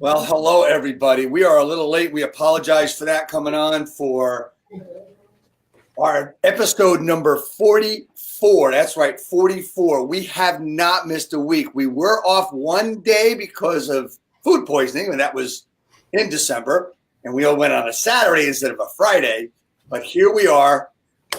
Well, hello, everybody. We are a little late. We apologize for that, coming on for our episode number 44. That's right, 44. We have not missed a week. We were off one day because of food poisoning, and that was in December. And we all went on a Saturday instead of a Friday. But here we are.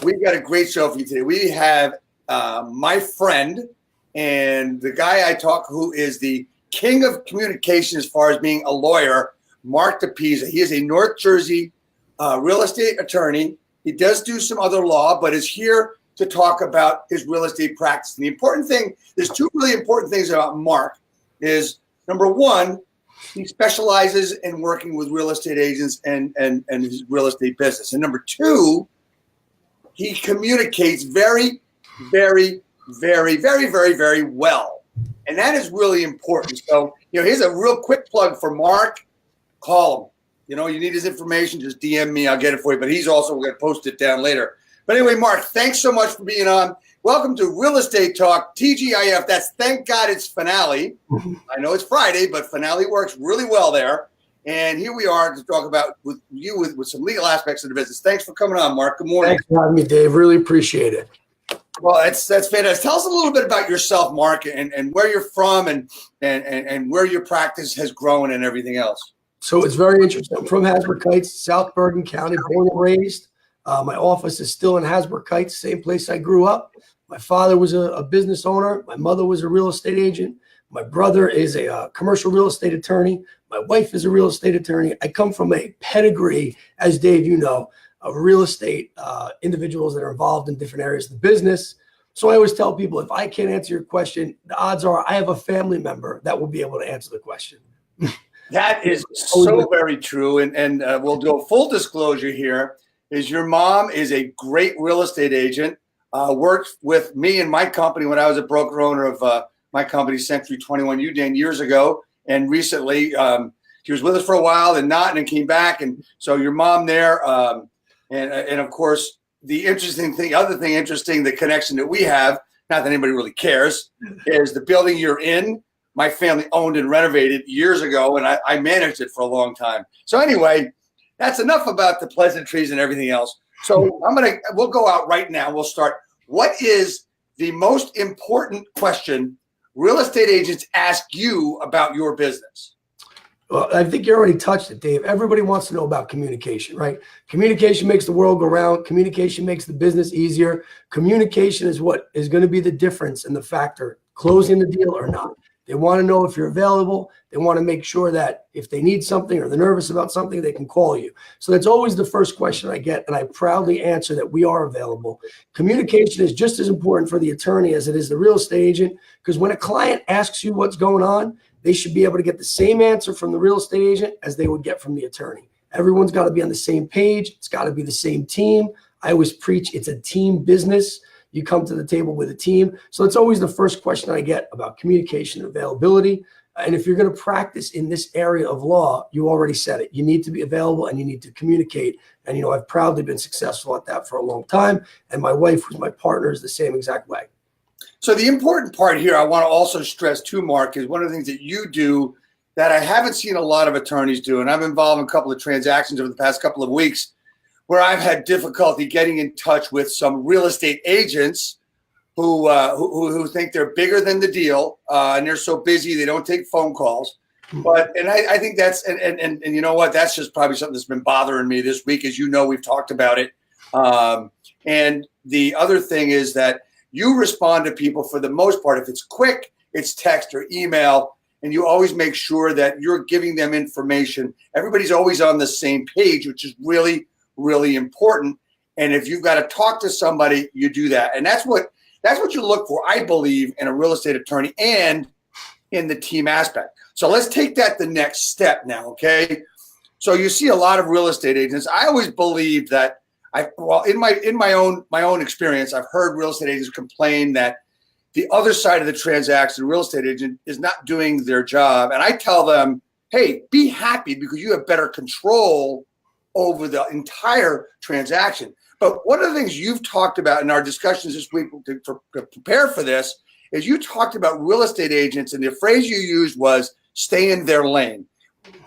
We've got a great show for you today. We have my friend and the guy I talk, who is the king of communication as far as being a lawyer, Mark DiPisa. He is a North Jersey real estate attorney. He does do some other law, but is here to talk about his real estate practice. And the important thing, there's two really important things about Mark is, number one, he specializes in working with real estate agents and his real estate business. And number two, he communicates very, very, very, very, very, very well. And that is really important. So, here's a real quick plug for Mark. Call him. You need his information, just DM me. I'll get it for you. But he's also going to post it down later. But anyway, Mark, thanks so much for being on. Welcome to Real Estate Talk, TGIF. That's thank God it's Fanale. I know it's Friday, but Fanale works really well there. And here we are to talk about with some legal aspects of the business. Thanks for coming on, Mark. Good morning. Thanks for having me, Dave. Really appreciate it. Well, that's fantastic. Tell us a little bit about yourself, Mark, and where you're from and where your practice has grown and everything else. So it's very interesting. I'm from Hasbrouck Heights, South Bergen County, born and raised. My office is still in Hasbrouck Heights, same place I grew up. My father was a business owner. My mother was a real estate agent. My brother is a commercial real estate attorney. My wife is a real estate attorney. I come from a pedigree, as Dave, of real estate individuals that are involved in different areas of the business. So I always tell people, if I can't answer your question, the odds are I have a family member that will be able to answer the question. That is so very true. And we'll do a full disclosure here, is your mom is a great real estate agent, worked with me and my company when I was a broker owner of my company, Century 21 UDAN, years ago. And recently, she was with us for a while and not, and then came back. And so your mom there, and of course, the other thing interesting, the connection that we have, not that anybody really cares, is the building you're in. My family owned and renovated years ago, and I managed it for a long time. So anyway, that's enough about the pleasantries and everything else. So we'll go out right now. We'll start. What is the most important question real estate agents ask you about your business? Well, I think you already touched it, Dave. Everybody wants to know about communication, right? Communication makes the world go round. Communication makes the business easier. Communication is what is going to be the difference in the factor, closing the deal or not. They want to know if you're available. They want to make sure that if they need something or they're nervous about something, they can call you. So that's always the first question I get, and I proudly answer that we are available. Communication is just as important for the attorney as it is the real estate agent, because when a client asks you what's going on, they should be able to get the same answer from the real estate agent as they would get from the attorney. Everyone's got to be on the same page. It's got to be the same team. I always preach it's a team business. You come to the table with a team. So it's always the first question I get about communication and availability. And if you're going to practice in this area of law, you already said it. You need to be available and you need to communicate. And, I've proudly been successful at that for a long time. And my wife, who's my partner, is the same exact way. So the important part here I want to also stress too, Mark, is one of the things that you do that I haven't seen a lot of attorneys do. And I'm involved in a couple of transactions over the past couple of weeks where I've had difficulty getting in touch with some real estate agents who think they're bigger than the deal, and they're so busy they don't take phone calls. But I think that's and you know what, that's just probably something that's been bothering me this week. As you know, we've talked about it. And the other thing is that you respond to people for the most part. If it's quick, it's text or email, and you always make sure that you're giving them information. Everybody's always on the same page, which is really, really important. And if you've got to talk to somebody, you do that. And that's what you look for, I believe, in a real estate attorney and in the team aspect. So let's take that the next step now, okay? So you see a lot of real estate agents. I always believed that in my own experience, I've heard real estate agents complain that the other side of the transaction, the real estate agent, is not doing their job. And I tell them, hey, be happy because you have better control over the entire transaction. But one of the things you've talked about in our discussions this week to prepare for this is you talked about real estate agents, and the phrase you used was stay in their lane.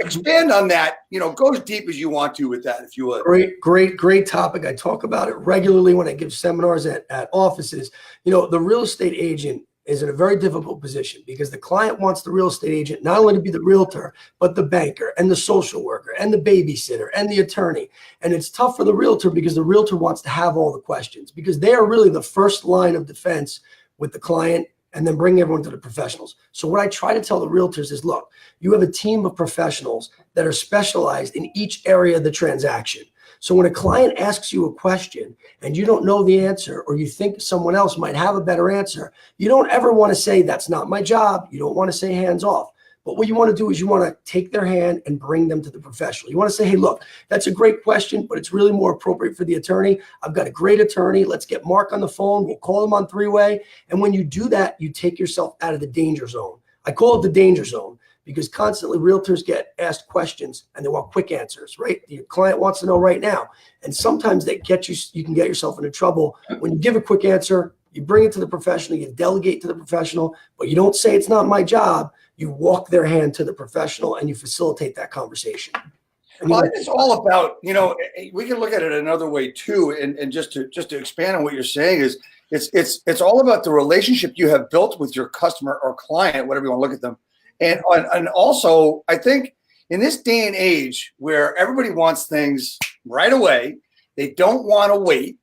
Expand on that, go as deep as you want to with that, if you would. Great topic. I talk about it regularly when I give seminars at offices. The real estate agent is in a very difficult position because the client wants the real estate agent not only to be the realtor, but the banker and the social worker and the babysitter and the attorney. And it's tough for the realtor because the realtor wants to have all the questions because they are really the first line of defense with the client and then bring everyone to the professionals. So what I try to tell the realtors is, look, you have a team of professionals that are specialized in each area of the transaction. So when a client asks you a question and you don't know the answer, or you think someone else might have a better answer, you don't ever want to say, that's not my job. You don't want to say hands off. But what you want to do is you want to take their hand and bring them to the professional. You want to say, hey, look, that's a great question, but it's really more appropriate for the attorney. I've got a great attorney. Let's get Mark on the phone. We'll call him on three-way. And when you do that, you take yourself out of the danger zone. I call it the danger zone because constantly realtors get asked questions and they want quick answers, right? Your client wants to know right now. And sometimes they you can get yourself into trouble when you give a quick answer, you bring it to the professional, you delegate to the professional, but you don't say it's not my job. You walk their hand to the professional and you facilitate that conversation. Well, it's all about, we can look at it another way too. And just to expand on what you're saying is it's all about the relationship you have built with your customer or client, whatever you want to look at them. And also, I think in this day and age where everybody wants things right away, they don't want to wait.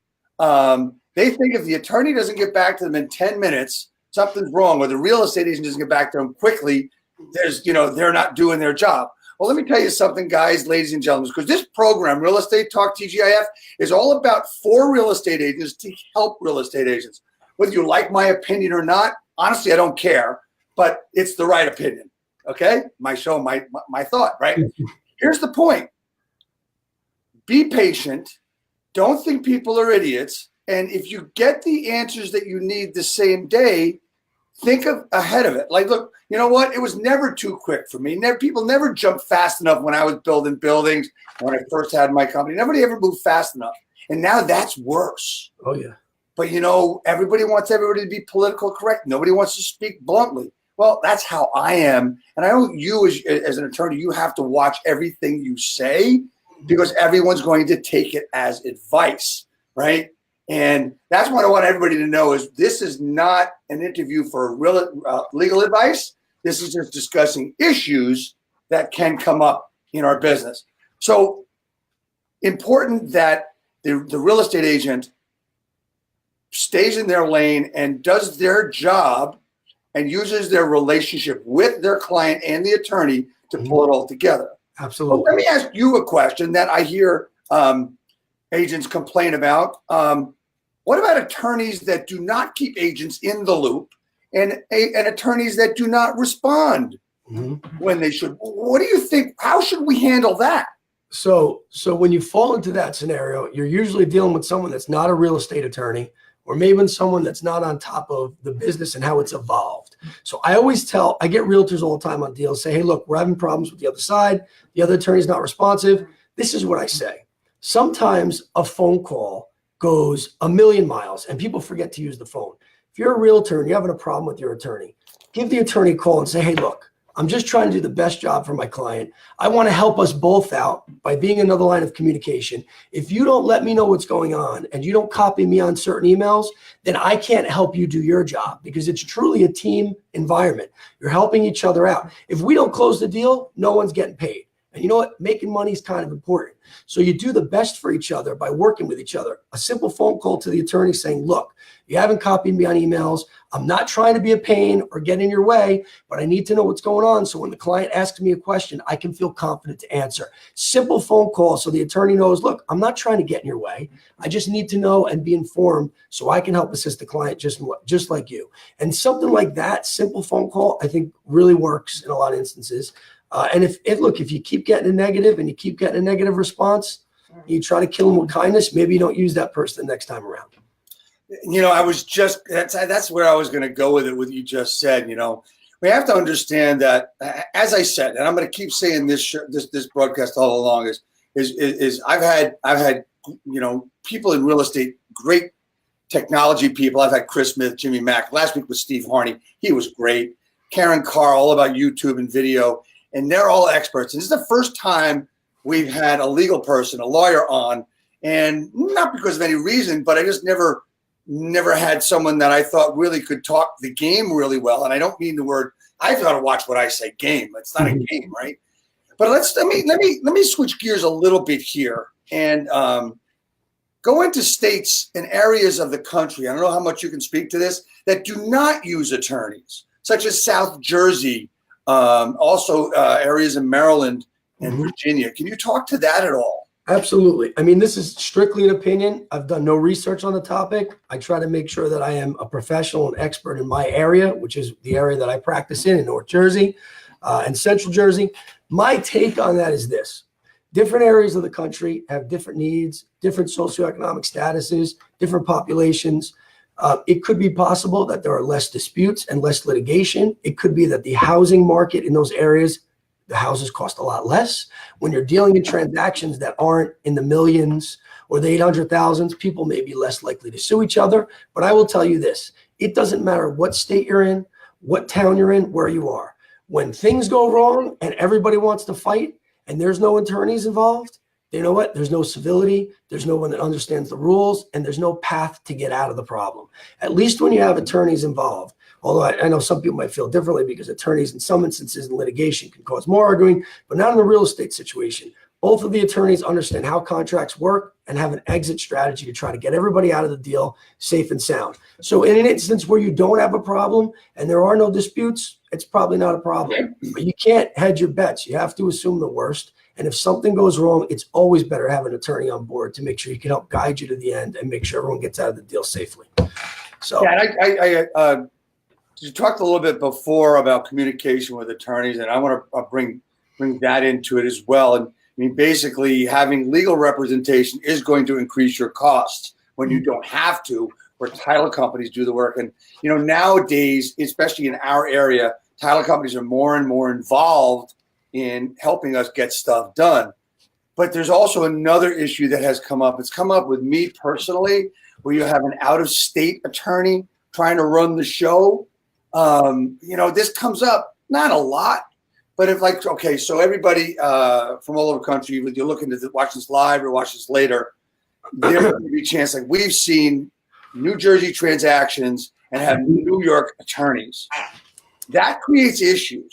They think if the attorney doesn't get back to them in 10 minutes, something's wrong, or the real estate agent doesn't get back to them quickly, they're not doing their job. Well, let me tell you something, guys, ladies and gentlemen, because this program, Real Estate Talk TGIF, is all about for real estate agents to help real estate agents. Whether you like my opinion or not, honestly, I don't care, but it's the right opinion. Okay? My show, my thought, right? Here's the point. Be patient. Don't think people are idiots. And if you get the answers that you need the same day, think ahead of it. Like, look, you know what? It was never too quick for me. People never jumped fast enough when I was building buildings, when I first had my company. Nobody ever moved fast enough. And now that's worse. Oh, yeah. But, everybody wants everybody to be political correct. Nobody wants to speak bluntly. Well, that's how I am. And I know you as an attorney, you have to watch everything you say because everyone's going to take it as advice, right? And that's what I want everybody to know is this is not an interview for real legal advice. This is just discussing issues that can come up in our business. So important that the real estate agent stays in their lane and does their job and uses their relationship with their client and the attorney to pull it all together. Absolutely. Well, let me ask you a question that I hear agents complain about. What about attorneys that do not keep agents in the loop and attorneys that do not respond when they should? What do you think? How should we handle that? So when you fall into that scenario, you're usually dealing with someone that's not a real estate attorney, or maybe someone that's not on top of the business and how it's evolved. So I get realtors all the time on deals say, hey, look, we're having problems with the other side. The other attorney's not responsive. This is what I say. Sometimes a phone call goes a million miles and people forget to use the phone. If you're a realtor and you're having a problem with your attorney, give the attorney a call and say, hey, look, I'm just trying to do the best job for my client. I want to help us both out by being another line of communication. If you don't let me know what's going on and you don't copy me on certain emails, then I can't help you do your job because it's truly a team environment. You're helping each other out. If we don't close the deal, no one's getting paid. And you know what? Making money is kind of important. So you do the best for each other by working with each other. A simple phone call to the attorney saying, look, you haven't copied me on emails. I'm not trying to be a pain or get in your way, but I need to know what's going on. So when the client asks me a question, I can feel confident to answer. Simple phone call so the attorney knows, look, I'm not trying to get in your way. I just need to know and be informed so I can help assist the client just like you. And something like that, simple phone call, I think really works in a lot of instances. And if you keep getting a negative and you keep getting a negative response, you try to kill them with kindness, maybe you don't use that person the next time around. That's where I was going to go with it, what you just said. We have to understand that, as I said, and I'm going to keep saying this broadcast all along is I've had people in real estate, great technology people. I've had Chris Smith, Jimmy Mack. Last week was Steve Harney. He was great. Karen Carr, all about YouTube and video, and they're all experts. And this is the first time we've had a legal person, a lawyer on, and not because of any reason, but I just never had someone that I thought really could talk the game really well. And I don't mean the word, I've got to watch what I say game. It's not a game, right? But let me switch gears a little bit here and go into states and areas of the country. I don't know how much you can speak to this, that do not use attorneys, such as South Jersey, also areas in Maryland and Virginia. Can you talk to that at all? Absolutely. I mean, this is strictly an opinion. I've done no research on the topic. I try to make sure that I am a professional and expert in my area, which is the area that I practice in North Jersey and Central Jersey. My take on that is this. Different areas of the country have different needs, different socioeconomic statuses, different populations. It could be possible that there are less disputes and less litigation. It could be that the housing market in those areas, the houses cost a lot less. When you're dealing in transactions that aren't in the millions or the 800,000s, people may be less likely to sue each other. But I will tell you this, it doesn't matter what state you're in, what town you're in, where you are. When things go wrong and everybody wants to fight and there's no attorneys involved, you know what? There's no civility, there's no one that understands the rules, and there's no path to get out of the problem. At least when you have attorneys involved, although I know some people might feel differently because attorneys in some instances in litigation can cause more arguing, but not in the real estate situation. Both of the attorneys understand how contracts work and have an exit strategy to try to get everybody out of the deal safe and sound. So in an instance where you don't have a problem and there are no disputes, it's probably not a problem. But you can't hedge your bets. You have to assume the worst. And if something goes wrong, it's always better to have an attorney on board to make sure he can help guide you to the end and make sure everyone gets out of the deal safely. So yeah, you talked a little bit before about communication with attorneys, and I want to bring that into it as well. And I mean, basically, having legal representation is going to increase your costs when you don't have to, where title companies do the work. And you know, nowadays, especially in our area, title companies are more and more involved in helping us get stuff done. But there's also another issue that has come up. It's come up with me personally, where you have an out-of-state attorney trying to run the show. You know, this comes up, not a lot, but if like, okay, so everybody from all over the country, whether you're looking to watch this live or watch this later, there's going to be a chance, like we've seen New Jersey transactions and have New York attorneys. That creates issues.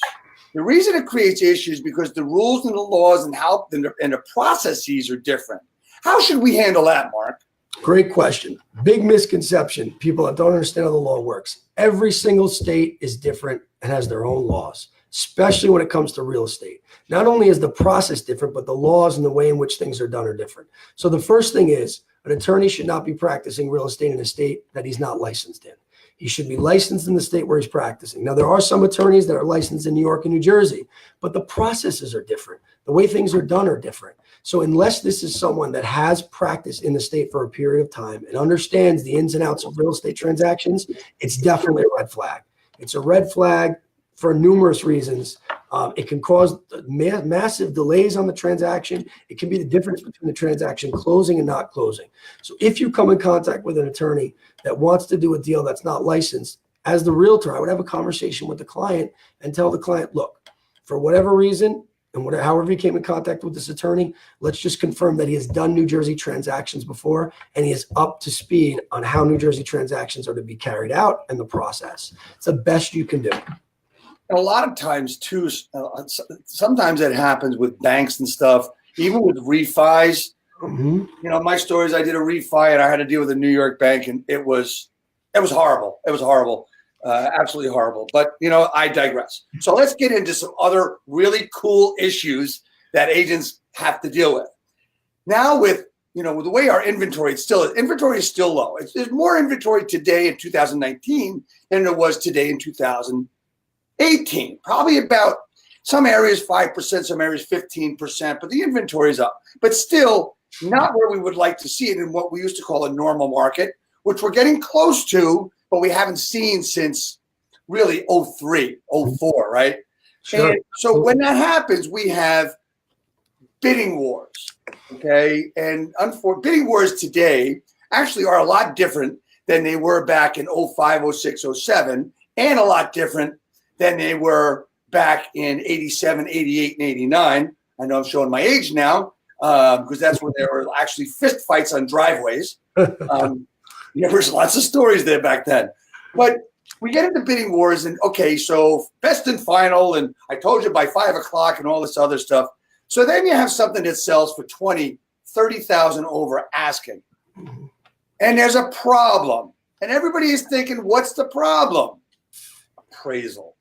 The reason it creates issues is because the rules and the laws and how and the processes are different. How should we handle that, Mark? Great question. Big misconception. People that don't understand how the law works. Every single state is different and has their own laws, especially when it comes to real estate. Not only is the process different, but the laws and the way in which things are done are different. So the first thing is an attorney should not be practicing real estate in a state that he's not licensed in. He should be licensed in the state where he's practicing. Now, there are some attorneys that are licensed in New York and New Jersey, but the processes are different. The way things are done are different. So unless this is someone that has practiced in the state for a period of time and understands the ins and outs of real estate transactions, it's definitely a red flag. It's a red flag for numerous reasons. It can cause massive delays on the transaction. It can be the difference between the transaction closing and not closing. So if you come in contact with an attorney that wants to do a deal that's not licensed, as the realtor, I would have a conversation with the client and tell the client, look, for whatever reason, and however you came in contact with this attorney, let's just confirm that he has done New Jersey transactions before and he is up to speed on how New Jersey transactions are to be carried out and the process. It's the best you can do. And a lot of times too, sometimes it happens with banks and stuff, even with refis. You know, my story is I did a refi and I had to deal with a New York bank, and it was horrible. It was horrible. Absolutely horrible. But, you know, I digress. So let's get into some other really cool issues that agents have to deal with. Now with, you know, with the way our inventory is still low. There's more inventory today in 2019 than there was today in 2018. Probably about some areas 5%, some areas 15%, but the inventory is up. But still not where we would like to see it in what we used to call a normal market, which we're getting close to, but we haven't seen since really 03, 04, right? Sure. And so when that happens, we have bidding wars, okay? And bidding wars today actually are a lot different than they were back in 05, 06, 07, and a lot different than they were back in 87, 88, and 89. I know I'm showing my age now because that's when there were actually fist fights on driveways. There was lots of stories there back then. But we get into bidding wars and, okay, so best and final, and I told you by 5 o'clock and all this other stuff. So then you have something that sells for 20, 30,000 over asking. And there's a problem. And everybody is thinking, what's the problem? Appraisal.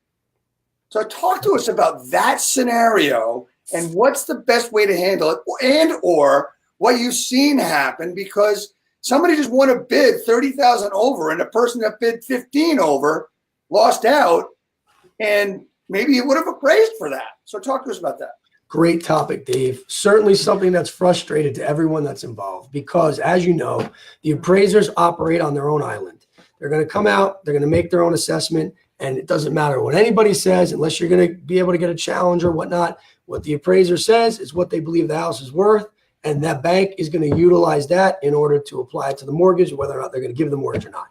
So talk to us about that scenario and what's the best way to handle it, and or what you've seen happen, because somebody just won a bid 30,000 over and the person that bid 15 over lost out, and maybe you would have appraised for that. So talk to us about that. Great topic, Dave. Certainly something that's frustrated to everyone that's involved because, as you know, the appraisers operate on their own island. They're going to come out, they're going to make their own assessment, and it doesn't matter what anybody says unless you're going to be able to get a challenge or whatnot. What the appraiser says is what they believe the house is worth, and that bank is going to utilize that in order to apply it to the mortgage, whether or not they're going to give the mortgage or not.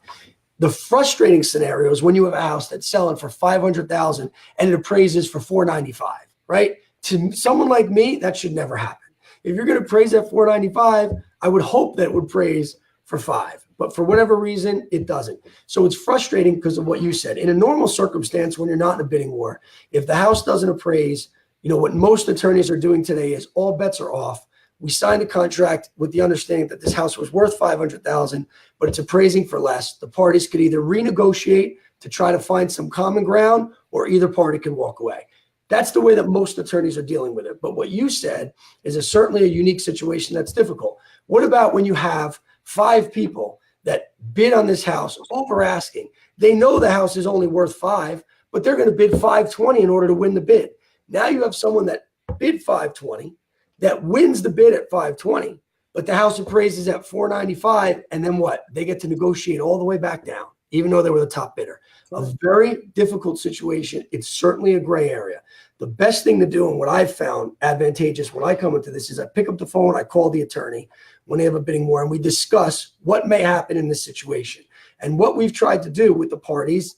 The frustrating scenario is when you have a house that's selling for $500,000 and it appraises for $495, right? To someone like me, that should never happen. If you're going to appraise at $495, I would hope that it would appraise for $5. But for whatever reason, it doesn't. So it's frustrating because of what you said. In a normal circumstance, when you're not in a bidding war, if the house doesn't appraise, what most attorneys are doing today is all bets are off. We signed a contract with the understanding that this house was worth $500,000, but it's appraising for less. The parties could either renegotiate to try to find some common ground, or either party can walk away. That's the way that most attorneys are dealing with it. But what you said is certainly a unique situation that's difficult. What about when you have 5 people that bid on this house over asking? They know the house is only worth 5, but they're going to bid 520 in order to win the bid. Now you have someone that bid 520 that wins the bid at 520, but the house appraises at 495, and then what? They get to negotiate all the way back down, even though they were the top bidder. A very difficult situation. It's certainly a gray area. The best thing to do, and what I've found advantageous when I come into this, is I pick up the phone, I call the attorney when they have a bidding war, and we discuss what may happen in this situation. And what we've tried to do with the parties,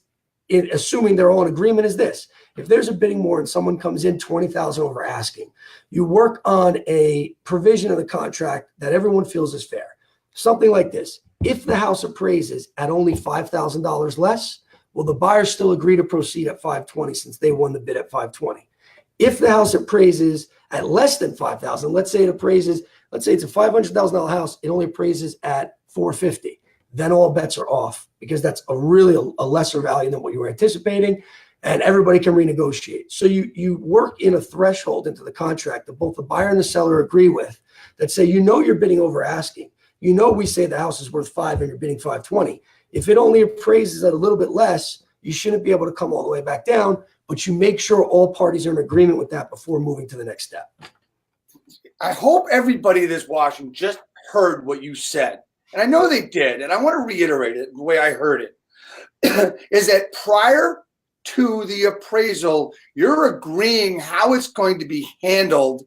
assuming they're all in agreement, is this. If there's a bidding war and someone comes in 20,000 over asking, you work on a provision of the contract that everyone feels is fair. Something like this. If the house appraises at only $5,000 less, will the buyer still agree to proceed at 520 since they won the bid at 520? If the house appraises at less than 5,000, let's say it's a $500,000 house, it only appraises at 450. Then all bets are off because that's a lesser value than what you were anticipating, and everybody can renegotiate. So you work in a threshold into the contract that both the buyer and the seller agree with, that say, you're bidding over asking. We say the house is worth 5 and you're bidding 520. If it only appraises at a little bit less, you shouldn't be able to come all the way back down, but you make sure all parties are in agreement with that before moving to the next step. I hope everybody that's watching just heard what you said. And I know they did, and I want to reiterate it the way I heard it, is that prior to the appraisal, you're agreeing how it's going to be handled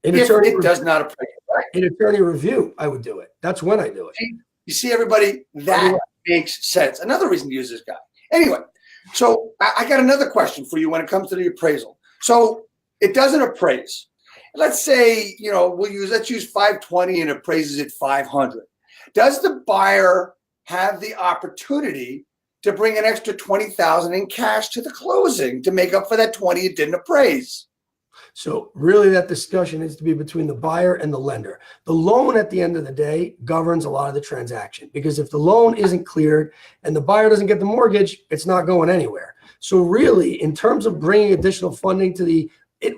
if it does not appraise. Right? In attorney review, I would do it. That's when I do it. You see, everybody, that makes sense. Another reason to use this guy. Anyway, so I got another question for you when it comes to the appraisal. So it doesn't appraise. Let's say, let's use 520 and appraises at 500. Does the buyer have the opportunity to bring an extra 20,000 in cash to the closing to make up for that 20 it didn't appraise? So really that discussion needs to be between the buyer and the lender. The loan at the end of the day governs a lot of the transaction, because if the loan isn't cleared and the buyer doesn't get the mortgage, it's not going anywhere. So really, in terms of bringing additional funding to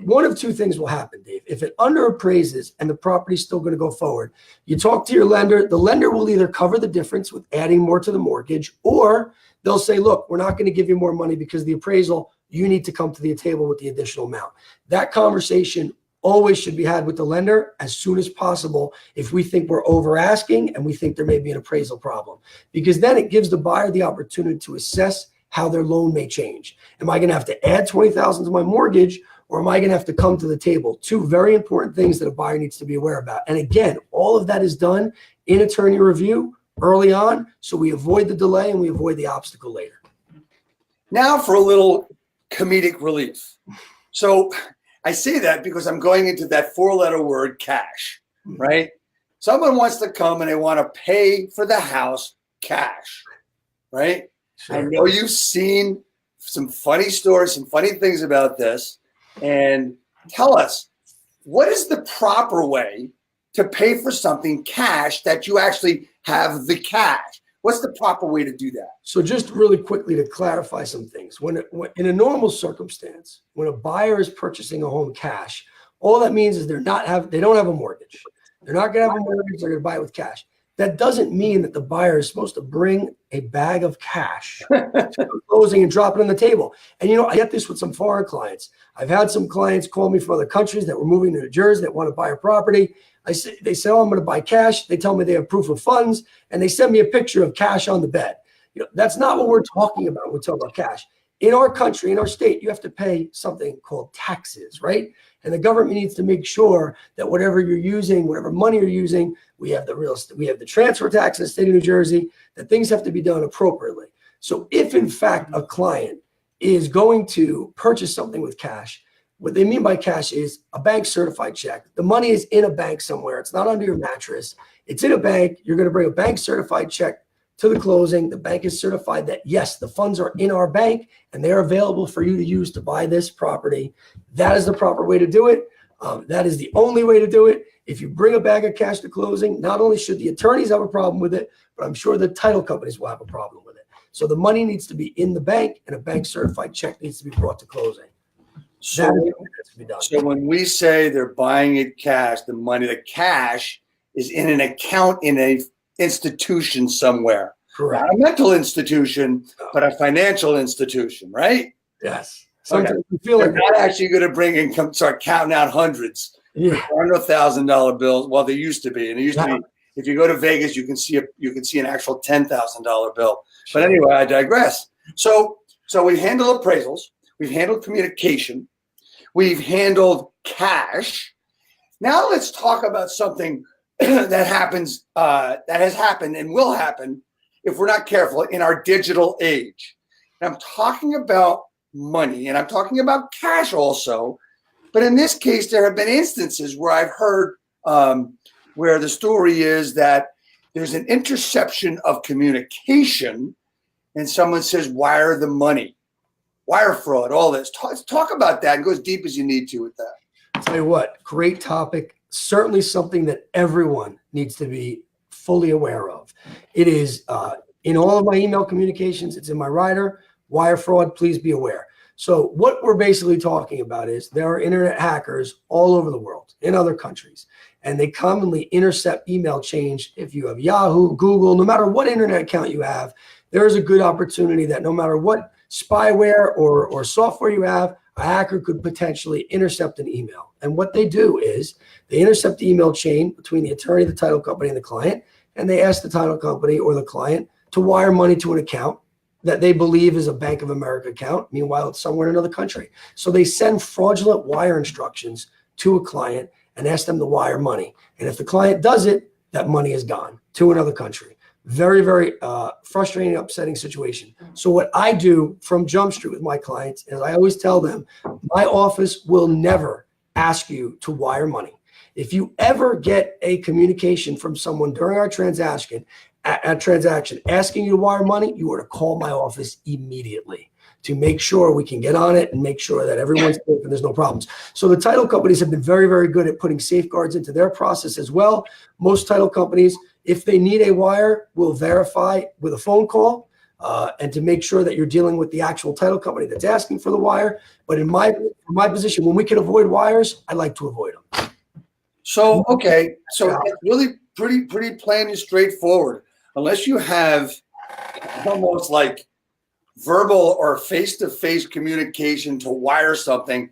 one of two things will happen, Dave. If it underappraises and the property is still going to go forward, you talk to your lender. The lender will either cover the difference with adding more to the mortgage, or they'll say, look, we're not going to give you more money because the appraisal, you need to come to the table with the additional amount. That conversation always should be had with the lender as soon as possible if we think we're over asking and we think there may be an appraisal problem, because then it gives the buyer the opportunity to assess how their loan may change. Am I going to have to add $20,000 to my mortgage, or am I going to have to come to the table? Two very important things that a buyer needs to be aware about. And again, all of that is done in attorney review early on, so we avoid the delay and we avoid the obstacle later. Now for a little comedic relief. So I say that because I'm going into that 4-letter word cash, right? Someone wants to come and they want to pay for the house cash, right? Sure. I know you've seen some funny stories, some funny things about this. And tell us, what is the proper way to pay for something cash that you actually have the cash? What's the proper way to do that? So just really quickly to clarify some things, when in a normal circumstance, when a buyer is purchasing a home cash, all that means is they don't have a mortgage. They're not going to have a mortgage. They're going to buy it with cash. That doesn't mean that the buyer is supposed to bring a bag of cash to the closing and drop it on the table. And, I get this with some foreign clients. I've had some clients call me from other countries that were moving to New Jersey that want to buy a property. They say, oh, I'm going to buy cash. They tell me they have proof of funds, and they send me a picture of cash on the bed. That's not what we're talking about when we talk about cash. In our country, in our state, you have to pay something called taxes, right? And the government needs to make sure that whatever you're using, whatever money you're using, we have the transfer tax in the state of New Jersey, that things have to be done appropriately. So if in fact a client is going to purchase something with cash, what they mean by cash is a bank certified check. The money is in a bank somewhere. It's not under your mattress. It's in a bank. You're going to bring a bank certified check to the closing. The bank is certified that, yes, the funds are in our bank and they're available for you to use to buy this property. That is the proper way to do it. That is the only way to do it. If you bring a bag of cash to closing, not only should the attorneys have a problem with it, but I'm sure the title companies will have a problem with it. So the money needs to be in the bank and a bank certified check needs to be brought to closing. So when we say they're buying it cash, the cash is in an account in a institution somewhere. Correct. Not a mental institution, but a financial institution, right? Yes. Sometimes we feel like they're not actually going to start counting out hundreds. Yeah. $100,000 bills. Well, they used to be, and it used to be. If you go to Vegas, you can see an actual $10,000 bill. Sure. But anyway, I digress. So we handle appraisals. We've handled communication. We've handled cash. Now let's talk about something that has happened and will happen if we're not careful in our digital age. And I'm talking about money and I'm talking about cash also. But in this case, there have been instances where I've heard where the story is that there's an interception of communication and someone says, wire the money, wire fraud, all this. Talk about that and go as deep as you need to with that. I'll tell you what, great topic. Certainly something that everyone needs to be fully aware of. It is in all of my email communications. It's in my rider. Wire fraud, please be aware. So what we're basically talking about is there are internet hackers all over the world in other countries, and they commonly intercept email chains. If you have Yahoo, Google, no matter what internet account you have, there is a good opportunity that no matter what spyware or software you have, a hacker could potentially intercept an email. And what they do is they intercept the email chain between the attorney, the title company, and the client, and they ask the title company or the client to wire money to an account that they believe is a Bank of America account. Meanwhile, it's somewhere in another country. So they send fraudulent wire instructions to a client and ask them to wire money. And if the client does it, that money is gone to another country. Very, very frustrating, upsetting situation. So what I do from Jump Street with my clients is I always tell them, my office will never ask you to wire money. If you ever get a communication from someone during our transaction asking you to wire money, you are to call my office immediately to make sure we can get on it and make sure that everyone's safe and there's no problems. So the title companies have been very, very good at putting safeguards into their process as well. Most title companies, if they need a wire, will verify with a phone call and to make sure that you're dealing with the actual title company that's asking for the wire. But in my position, when we can avoid wires, I like to avoid them. So, okay. So it's really pretty plain and straightforward. Unless you have almost like verbal or face-to-face communication to wire something,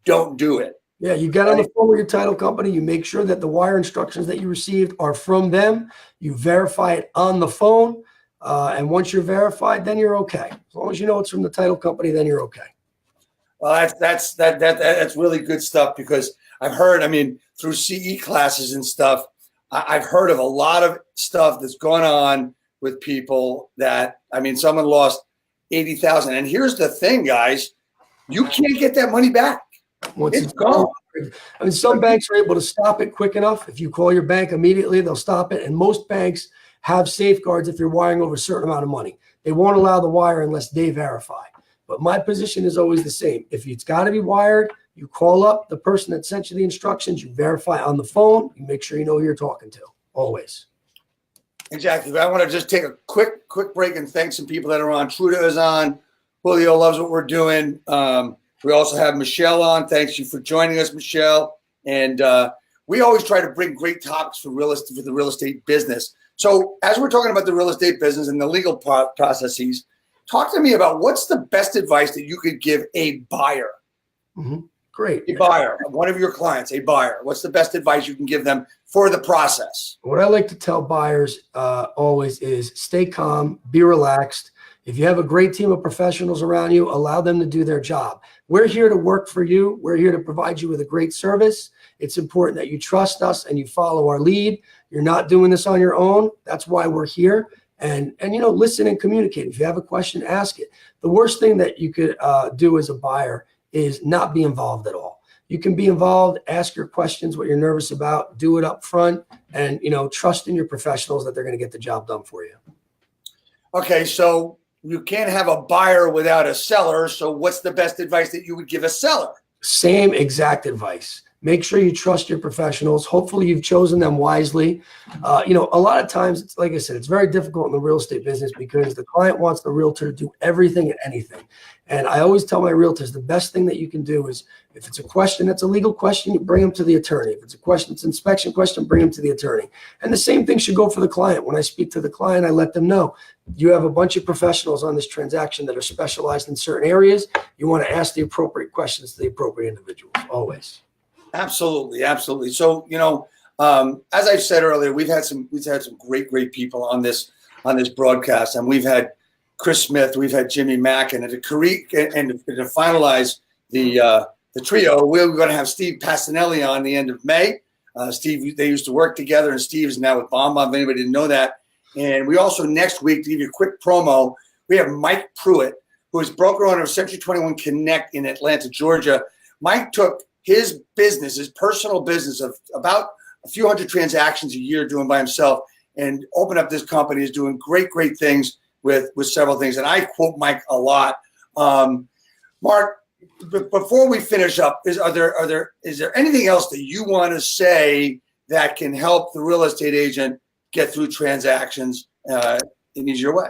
don't do it. Yeah, you get on the phone with your title company. You make sure that the wire instructions that you received are from them. You verify it on the phone. And once you're verified, then you're okay. As long as you know it's from the title company, then you're okay. Well, that's really good stuff because I've heard, through CE classes and stuff, I've heard of a lot of stuff that's gone on with people that, someone lost $80,000. And here's the thing, guys, you can't get that money back. Once It's gone. I mean, some banks are able to stop it quick enough. If you call your bank immediately, they'll stop it. And most banks have safeguards if you're wiring over a certain amount of money. They won't allow the wire unless they verify. But my position is always the same. If it's got to be wired, you call up the person that sent you the instructions, you verify on the phone, you make sure you know who you're talking to, always. Exactly. I want to just take a quick break and thank some people that are on. Truda is on. Julio loves what we're doing. We also have Michelle on. Thanks you for joining us, Michelle. And we always try to bring great topics for the real estate business. So as we're talking about the real estate business and the legal processes, talk to me about what's the best advice that you could give a buyer. Mm-hmm. Great. A buyer, one of your clients, a buyer. What's the best advice you can give them for the process? What I like to tell buyers always is stay calm, be relaxed. If you have a great team of professionals around you, allow them to do their job. We're here to work for you. We're here to provide you with a great service. It's important that you trust us and you follow our lead. You're not doing this on your own. That's why we're here. And listen and communicate. If you have a question, ask it. The worst thing that you could do as a buyer is not be involved at all. You can be involved, ask your questions, what you're nervous about, do it up front, and trust in your professionals that they're going to get the job done for you. Okay, so you can't have a buyer without a seller. So what's the best advice that you would give a seller? Same exact advice. Make sure you trust your professionals. Hopefully you've chosen them wisely. A lot of times, it's like I said, it's very difficult in the real estate business because the client wants the realtor to do everything and anything. And I always tell my realtors the best thing that you can do is if it's a question that's a legal question, you bring them to the attorney. If it's a question, it's an inspection question, bring them to the attorney. And the same thing should go for the client. When I speak to the client, I let them know you have a bunch of professionals on this transaction that are specialized in certain areas. You want to ask the appropriate questions to the appropriate individuals, always. Absolutely. So, as I've said earlier, we've had some great people on this broadcast, and we've had Chris Smith, we've had Jimmy Mack, and to finalize the trio, we're going to have Steve Passanelli on the end of May. Steve, they used to work together, and Steve is now with BombBomb. If anybody didn't know that, and we also next week, to give you a quick promo, we have Mike Pruitt, who is broker owner of Century 21 Connect in Atlanta, Georgia. Mike took his personal business of about a few hundred transactions a year doing by himself and opened up this company. Is doing great things with several things. And I quote Mike a lot. Mark, before we finish up, is there anything else that you want to say that can help the real estate agent get through transactions in easier way?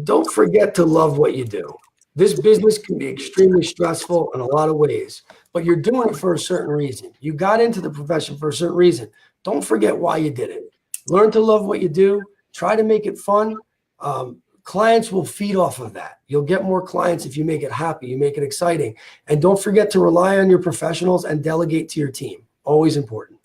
Don't forget to love what you do. This business can be extremely stressful in a lot of ways, but you're doing it for a certain reason. You got into the profession for a certain reason. Don't forget why you did it. Learn to love what you do. Try to make it fun. Clients will feed off of that. You'll get more clients if you make it happy, you make it exciting. And don't forget to rely on your professionals and delegate to your team. Always important.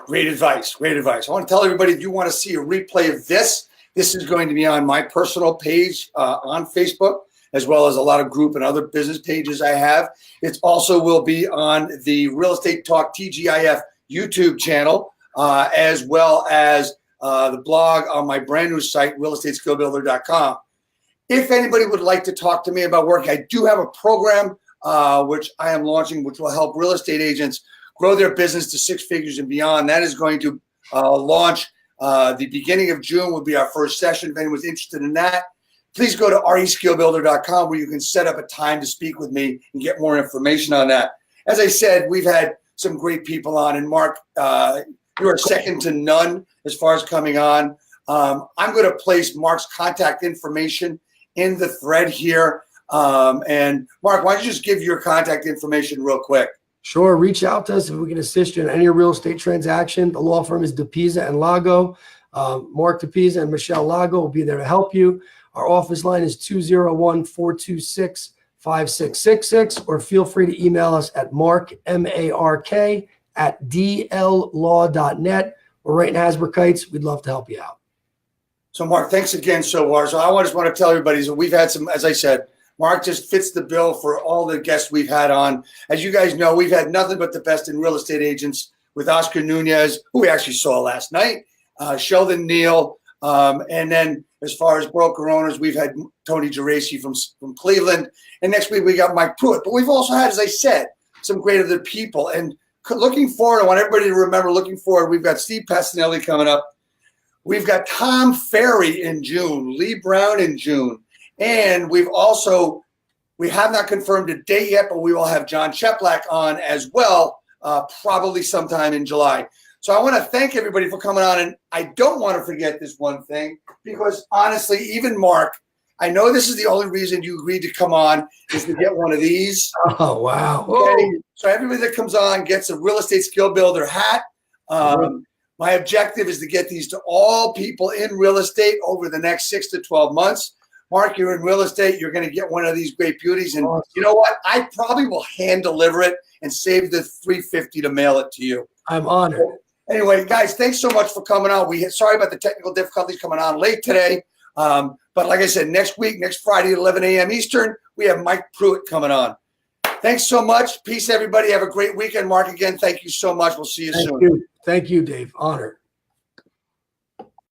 Great advice. I want to tell everybody, if you want to see a replay of this is going to be on my personal page on Facebook, as well as a lot of group and other business pages I have. It also will be on the Real Estate Talk TGIF YouTube channel, as well as the blog on my brand new site, realestateskillbuilder.com. If anybody would like to talk to me about work, I do have a program which I am launching, which will help real estate agents grow their business to six figures and beyond. That is going to launch the beginning of June will be our first session. If anyone's interested in that, please go to reskillbuilder.com where you can set up a time to speak with me and get more information on that. As I said, we've had some great people on, and Mark, you are second to none as far as coming on. I'm going to place Mark's contact information in the thread here. And Mark, why don't you just give your contact information real quick? Sure. Reach out to us if we can assist you in any real estate transaction. The law firm is DiPisa and Lago. Mark DiPisa and Michelle Lago will be there to help you. Our office line is 201-426-5666, or feel free to email us at mark@dllaw.net. We're right in Hasbrook Heights. We'd love to help you out. So, Mark, thanks again so far. So I just want to tell everybody, so we've had some, as I said, Mark just fits the bill for all the guests we've had on. As you guys know, we've had nothing but the best in real estate agents with Oscar Nunez, who we actually saw last night, Sheldon Neal, And then as far as broker owners, we've had Tony Geraci from Cleveland. And next week we got Mike Pruitt. But we've also had, as I said, some great other people. And looking forward, I want everybody to remember, looking forward, we've got Steve Passanelli coming up. We've got Tom Ferry in June, Lee Brown in June. And we have not confirmed a date yet, but we will have John Cheplak on as well, probably sometime in July. So I want to thank everybody for coming on. And I don't want to forget this one thing, because honestly, even Mark, I know this is the only reason you agreed to come on, is to get one of these. Oh, wow. Okay? So everybody that comes on gets a real estate skill builder hat. My objective is to get these to all people in real estate over the next 6 to 12 months. Mark, you're in real estate. You're going to get one of these great beauties. And you know what? I probably will hand deliver it and save the $350 to mail it to you. I'm honored. Anyway, guys, thanks so much for coming on. Sorry about the technical difficulties coming on late today. But like I said, next week, next Friday at 11 a.m. Eastern, we have Mike Pruitt coming on. Thanks so much. Peace, everybody. Have a great weekend. Mark, again, thank you so much. We'll see you soon. Thank you, Dave. Honored.